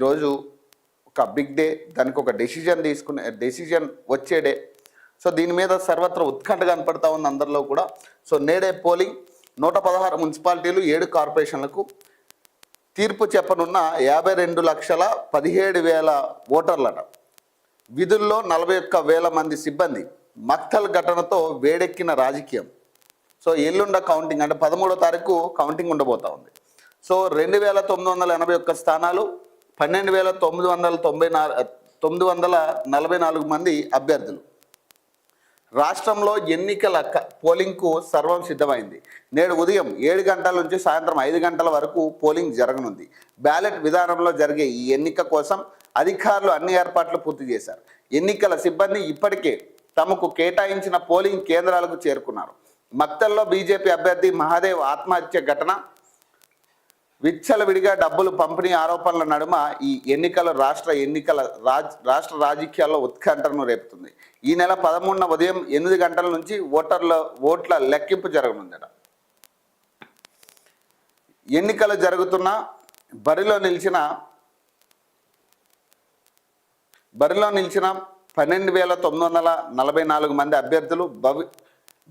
ఈరోజు ఒక big day, దానికి ఒక డెసిజన్ వచ్చే డే. సో దీని మీద సర్వత్ర ఉత్కంఠ కనపడతా ఉంది అందరిలో కూడా. సో నేడే పోలింగ్ 116 మున్సిపాలిటీలు 7 కార్పొరేషన్లకు తీర్పు చెప్పనున్న 52,17,000 ఓటర్లట. విధుల్లో 41,000 మంది సిబ్బంది. మక్తల్ ఘటనతో వేడెక్కిన రాజకీయం. సో ఎల్లుండ కౌంటింగ్ అంటే 13వ తారీఖు కౌంటింగ్ ఉండబోతా ఉంది. సో 2,981 స్థానాలు, 12,944 మంది అభ్యర్థులు. రాష్ట్రంలో ఎన్నికల పోలింగ్కు సర్వం సిద్ధమైంది. నేడు ఉదయం 7 గంటల నుంచి సాయంత్రం 5 గంటల వరకు పోలింగ్ జరగనుంది. బ్యాలెట్ విధానంలో జరిగే ఈ ఎన్నిక కోసం అధికారులు అన్ని ఏర్పాట్లు పూర్తి చేశారు. ఎన్నికల సిబ్బంది ఇప్పటికే తమకు కేటాయించిన పోలింగ్ కేంద్రాలకు చేరుకున్నారు. మక్తల్లో బీజేపీ అభ్యర్థి మహాదేవ్ ఆత్మహత్య ఘటన, విచ్చలవిడిగా డబ్బులు పంపిణీ ఆరోపణల నడుమ ఈ ఎన్నికలు రాష్ట్ర రాజకీయాల్లో ఉత్కంఠను రేపుతుంది. ఈ నెల 13న ఉదయం 8 గంటల నుంచి ఓట్ల లెక్కింపు జరగనుందట. ఎన్నికలు జరుగుతున్న బరిలో నిలిచిన 12,944 మంది అభ్యర్థులు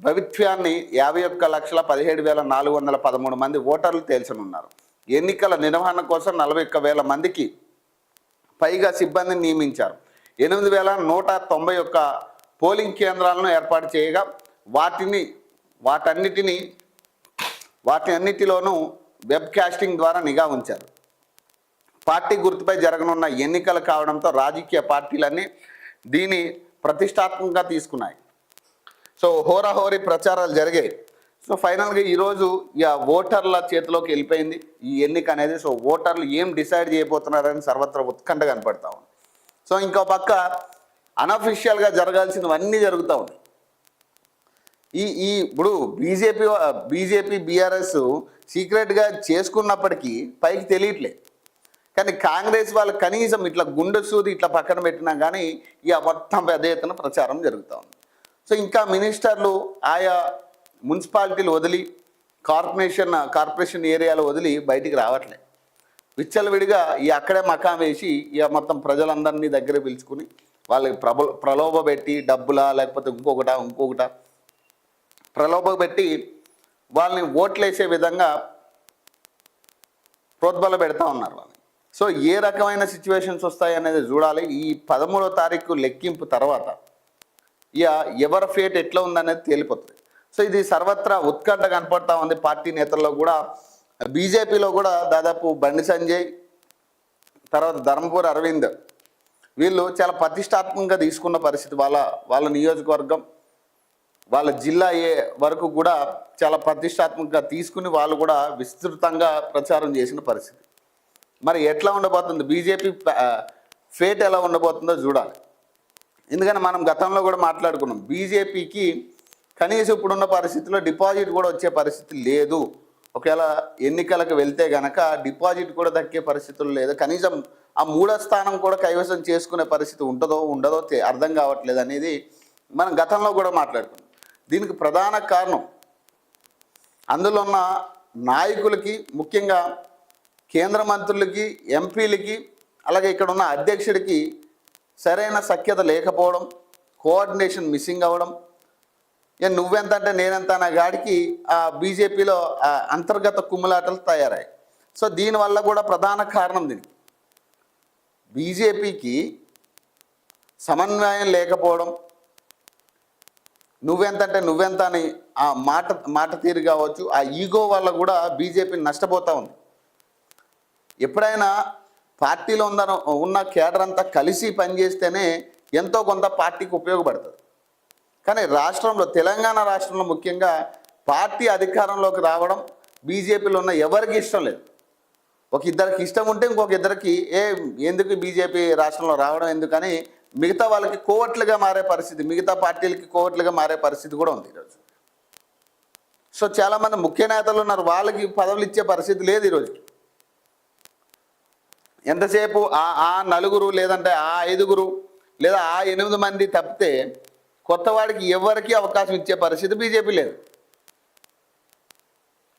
భవిత్వాన్ని 51,17,413 మంది ఓటర్లు తేల్చనున్నారు. ఎన్నికల నిర్వహణ కోసం 41,000 మందికి పైగా సిబ్బందిని నియమించారు. 8,191 పోలింగ్ కేంద్రాలను ఏర్పాటు చేయగా వాటన్నిటిలోనూ వెబ్ కాస్టింగ్ ద్వారా నిఘా ఉంచారు. పార్టీ గుర్తుపై జరగనున్న ఎన్నికలు కావడంతో రాజకీయ పార్టీలన్నీ దీన్ని ప్రతిష్టాత్మకంగా తీసుకున్నాయి. సో హోరాహోరీ ప్రచారాలు జరిగాయి. సో ఫైనల్గా ఈరోజు ఓటర్ల చేతిలోకి వెళ్ళిపోయింది ఈ ఎన్నిక అనేది. సో ఓటర్లు ఏం డిసైడ్ చేయబోతున్నారని సర్వత్రా ఉత్కంఠ కనపడతా ఉంది. సో ఇంకో పక్క అనఫిషియల్గా జరగాల్సినవన్నీ జరుగుతూ ఉన్నాయి. ఇప్పుడు బీజేపీ బీఆర్ఎస్ సీక్రెట్గా చేసుకున్నప్పటికీ పైకి తెలియట్లేదు. కానీ కాంగ్రెస్ వాళ్ళు కనీసం ఇట్లా గుండె సూది ఇట్లా పక్కన పెట్టినా కానీ మొత్తం పెద్ద ఎత్తున ప్రచారం జరుగుతూ ఉంది. సో ఇంకా మినిస్టర్లు ఆయా మున్సిపాలిటీలు వదిలి కార్పొరేషన్ ఏరియాలు వదిలి బయటికి రావట్లేదు. విచ్చలవిడిగా అక్కడే మకాం వేసి మొత్తం ప్రజలందరినీ దగ్గర పిలుచుకుని వాళ్ళకి ప్రలోభ పెట్టి డబ్బులా లేకపోతే ఇంకొకట ప్రలోభ పెట్టి వాళ్ళని ఓట్లేసే విధంగా ప్రోద్బల పెడతా ఉన్నారు వాళ్ళని. సో ఏ రకమైన సిచ్యువేషన్స్ వస్తాయి అనేది చూడాలి. ఈ 13వ తారీఖు లెక్కింపు తర్వాత ఎవరి ఫేట్ ఎట్లా ఉందనేది తేలిపోతుంది. సో ఇది సర్వత్రా ఉత్కంఠ కనపడతా ఉంది. పార్టీ నేతల్లో కూడా, బీజేపీలో కూడా దాదాపు బండి సంజయ్, తర్వాత ధర్మపురి అరవింద్ వీళ్ళు చాలా ప్రతిష్టాత్మకంగా తీసుకున్న పరిస్థితి. వాళ్ళ నియోజకవర్గం, వాళ్ళ జిల్లా వరకు కూడా చాలా ప్రతిష్టాత్మకంగా తీసుకుని వాళ్ళు కూడా విస్తృతంగా ప్రచారం చేసిన పరిస్థితి. మరి ఎట్లా ఉండబోతుంది, బీజేపీ ఫేట్ ఎలా ఉండబోతుందో చూడాలి. ఎందుకంటే మనం గతంలో కూడా మాట్లాడుకున్నాం, బీజేపీకి కనీసం ఇప్పుడున్న పరిస్థితిలో డిపాజిట్ కూడా వచ్చే పరిస్థితి లేదు. ఒకవేళ ఎన్నికలకు వెళ్తే గనక డిపాజిట్ కూడా దక్కే పరిస్థితులు లేదు. కనీసం ఆ 3వ స్థానం కూడా కైవసం చేసుకునే పరిస్థితి ఉండదో అర్థం కావట్లేదు అనేది మనం గతంలో కూడా మాట్లాడుకున్నాం. దీనికి ప్రధాన కారణం అందులో ఉన్న నాయకులకి, ముఖ్యంగా కేంద్ర మంత్రులకి, ఎంపీలకి, అలాగే ఇక్కడ ఉన్న అధ్యక్షుడికి సరైన సఖ్యత లేకపోవడం, కోఆర్డినేషన్ మిస్సింగ్ అవ్వడం, నువ్వెంత అంటే నేనెంత అనే గాడికి ఆ బీజేపీలో అంతర్గత కుమ్ములాటలు తయారయ్యాయి. సో దీనివల్ల కూడా ప్రధాన కారణం దీనికి బీజేపీకి సమన్వయం లేకపోవడం, నువ్వెంతంటే నువ్వెంత అని ఆ మాట తీరు కావచ్చు, ఆ ఈగో వల్ల కూడా బీజేపీ నష్టపోతూ ఉంది. ఎప్పుడైనా పార్టీలో ఉన్న కేడర్ అంతా కలిసి పనిచేస్తేనే ఎంతో కొంత పార్టీకి ఉపయోగపడుతుంది. కానీ తెలంగాణ రాష్ట్రంలో ముఖ్యంగా పార్టీ అధికారంలోకి రావడం బీజేపీలో ఉన్న ఎవరికి ఇష్టం లేదు. ఒక ఇద్దరికి ఇష్టం ఉంటే ఇంకొక ఇద్దరికి ఎందుకు బీజేపీ రాష్ట్రంలో రావడం ఎందుకని మిగతా వాళ్ళకి కోవట్లుగా మారే పరిస్థితి, మిగతా పార్టీలకి కోవట్లుగా మారే పరిస్థితి కూడా ఉంది ఈరోజు. సో చాలామంది ముఖ్య నేతలు ఉన్నారు, వాళ్ళకి పదవులు ఇచ్చే పరిస్థితి లేదు ఈరోజు. ఎంతసేపు ఆ నలుగురు లేదంటే ఆ 5 లేదా ఆ 8 మంది తప్పితే కొత్త వాడికి ఎవరికి అవకాశం ఇచ్చే పరిస్థితి బీజేపీ లేదు.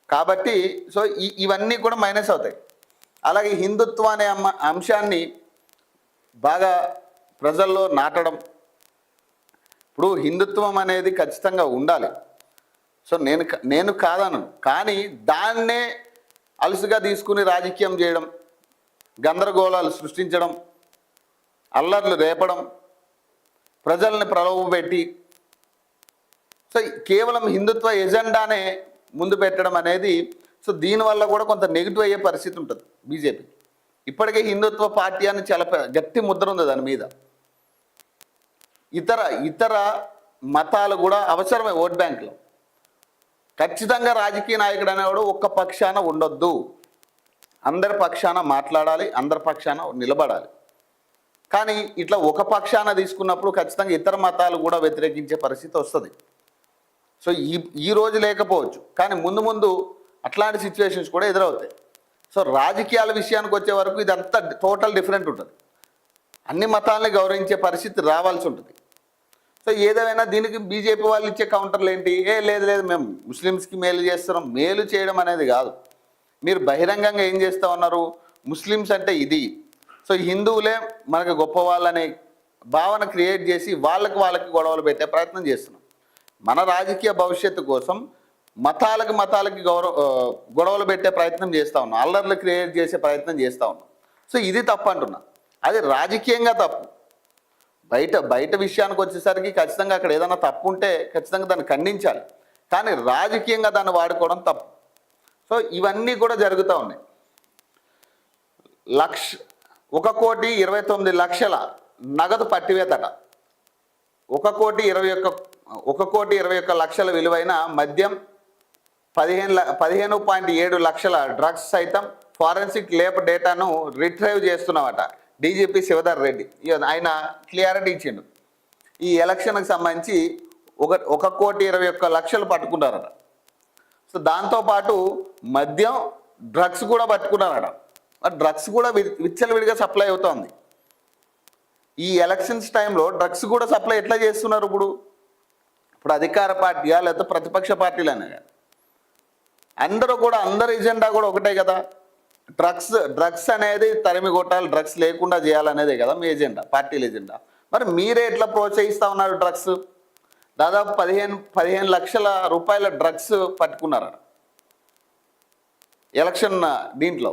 కాబట్టి సో ఇవన్నీ కూడా మైనస్ అవుతాయి. అలాగే హిందుత్వం అనే అంశాన్ని బాగా ప్రజల్లో నాటడం. ఇప్పుడు హిందుత్వం అనేది ఖచ్చితంగా ఉండాలి. సో నేను కాదను, కానీ దాన్నే అలుసుగా తీసుకుని రాజకీయం చేయడం, గందరగోళాలు సృష్టించడం, అల్లర్లు రేపడం, ప్రజల్ని ప్రలోభపెట్టి సో కేవలం హిందుత్వ ఎజెండానే ముందు పెట్టడం అనేది, సో దీనివల్ల కూడా కొంత నెగిటివ్ అయ్యే పరిస్థితి ఉంటుంది బీజేపీ. ఇప్పటికే హిందుత్వ పార్టీ అని చాలా గట్టి ముద్ర ఉంది దాని మీద. ఇతర మతాలు కూడా అవసరమే ఓట్ బ్యాంక్లో. ఖచ్చితంగా రాజకీయ నాయకుడు అనేవాడు ఒక్క పక్షాన ఉండొద్దు, అందరి పక్షాన మాట్లాడాలి, అందరి పక్షాన నిలబడాలి. కానీ ఇట్లా ఒక పక్షాన తీసుకున్నప్పుడు ఖచ్చితంగా ఇతర మతాలు కూడా వ్యతిరేకించే పరిస్థితి వస్తుంది. సో ఈ రోజు లేకపోవచ్చు, కానీ ముందు ముందు అట్లాంటి సిచ్యువేషన్స్ కూడా ఎదురవుతాయి. సో రాజకీయాల విషయానికి వచ్చే వరకు ఇదంతా టోటల్ డిఫరెంట్ ఉంటుంది. అన్ని మతాలని గౌరవించే పరిస్థితి రావాల్సి ఉంటుంది. సో ఏదేమైనా దీనికి బీజేపీ వాళ్ళు ఇచ్చే కౌంటర్లు ఏంటి? లేదు మేము ముస్లిమ్స్కి మేలు చేస్తున్నాం. మేలు చేయడం అనేది కాదు, మీరు బహిరంగంగా ఏం చేస్తూ ఉన్నారు, ముస్లిమ్స్ అంటే ఇది, సో హిందువులే మనకు గొప్ప వాళ్ళనే భావన క్రియేట్ చేసి వాళ్ళకి గొడవలు పెట్టే ప్రయత్నం చేస్తున్నాం. మన రాజకీయ భవిష్యత్తు కోసం మతాలకి గొడవలు పెట్టే ప్రయత్నం చేస్తూ ఉన్నాం, అల్లర్లు క్రియేట్ చేసే ప్రయత్నం చేస్తూ ఉన్నాం. సో ఇది తప్పు అంటున్నా. అది రాజకీయంగా తప్పు. బయట విషయానికి వచ్చేసరికి ఖచ్చితంగా అక్కడ ఏదైనా తప్పు ఉంటే ఖచ్చితంగా దాన్ని ఖండించాలి, కానీ రాజకీయంగా దాన్ని వాడుకోవడం తప్పు. సో ఇవన్నీ కూడా జరుగుతూ ఉన్నాయి. 1,29,00,000 నగదు పట్టివేతట. 1,21,00,000 విలువైన మద్యం, 15.7 లక్షల డ్రగ్స్ సైతం ఫారెన్సిక్ ల్యాబ్ డేటాను రిట్రైవ్ చేస్తున్నామట డీజీపీ శివధర్ రెడ్డి. ఆయన క్లియారిటీ ఇచ్చిండు. ఈ ఎలక్షన్కి సంబంధించి 1,21,00,000 పట్టుకున్నారట. సో దాంతోపాటు మద్యం, డ్రగ్స్ కూడా పట్టుకున్నారట. డ్రగ్స్ కూడా విచ్చలవిడిగా సప్లై అవుతోంది. ఈ ఎలక్షన్స్ టైంలో డ్రగ్స్ కూడా సప్లై ఎట్లా చేస్తున్నారు? ఇప్పుడు అధికార పార్టీయా లేకపోతే ప్రతిపక్ష పార్టీలనే కదా, అందరి ఎజెండా కూడా ఒకటే కదా. డ్రగ్స్ అనేది తరిమి కొట్టాలి, డ్రగ్స్ లేకుండా చేయాలనేదే కదా మీ ఎజెండా, పార్టీల ఎజెండా. మరి మీరే ఎట్లా ప్రోత్సహిస్తూ ఉన్నారు? డ్రగ్స్ దాదాపు 15 లక్షల రూపాయల డ్రగ్స్ పట్టుకున్నారట ఎలక్షన్ దీంట్లో.